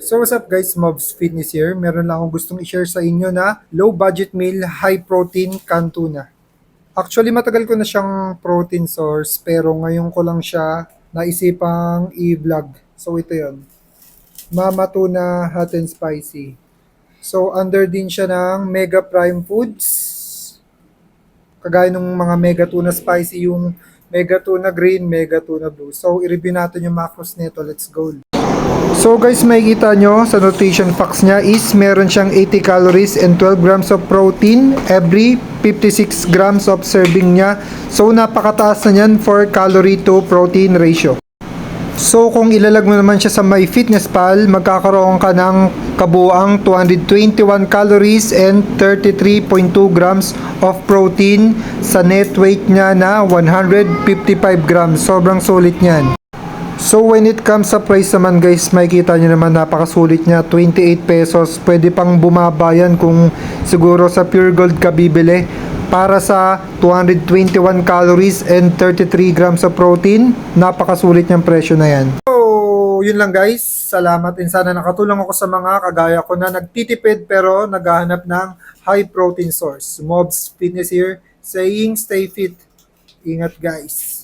So what's up guys, Mobs Fitness here. Meron lang akong gustong i-share sa inyo na low budget meal, high protein canned tuna. Actually matagal ko na siyang protein source pero ngayon ko lang siya naisipang i-vlog. So ito yon, Mama Tuna Hot and Spicy. So under din siya ng Mega Prime Foods. Kagaya ng mga Mega Tuna Spicy, yung Mega Tuna Green, Mega Tuna Blue. So i-review natin yung macros nito. Let's go. So guys, makikita nyo sa nutrition facts niya is meron siyang 80 calories and 12 grams of protein every 56 grams of serving niya. So napakataas na niyan for calorie to protein ratio. So kung ilalag mo naman siya sa MyFitnessPal, magkakaroon ka ng kabuuang 221 calories and 33.2 grams of protein sa net weight niya na 155 grams. Sobrang sulit niyan. So when it comes sa price naman guys, makikita nyo naman napakasulit niya, 28 pesos. Pwede pang bumaba yan kung siguro sa Pure Gold ka bibili. Para sa 221 calories and 33 grams of protein, napakasulit niyang presyo na yan. So yun lang guys, salamat and sana nakatulong ako sa mga kagaya ko na nagtitipid pero naghahanap ng high protein source. Mobs Fitness here, saying stay fit. Ingat guys.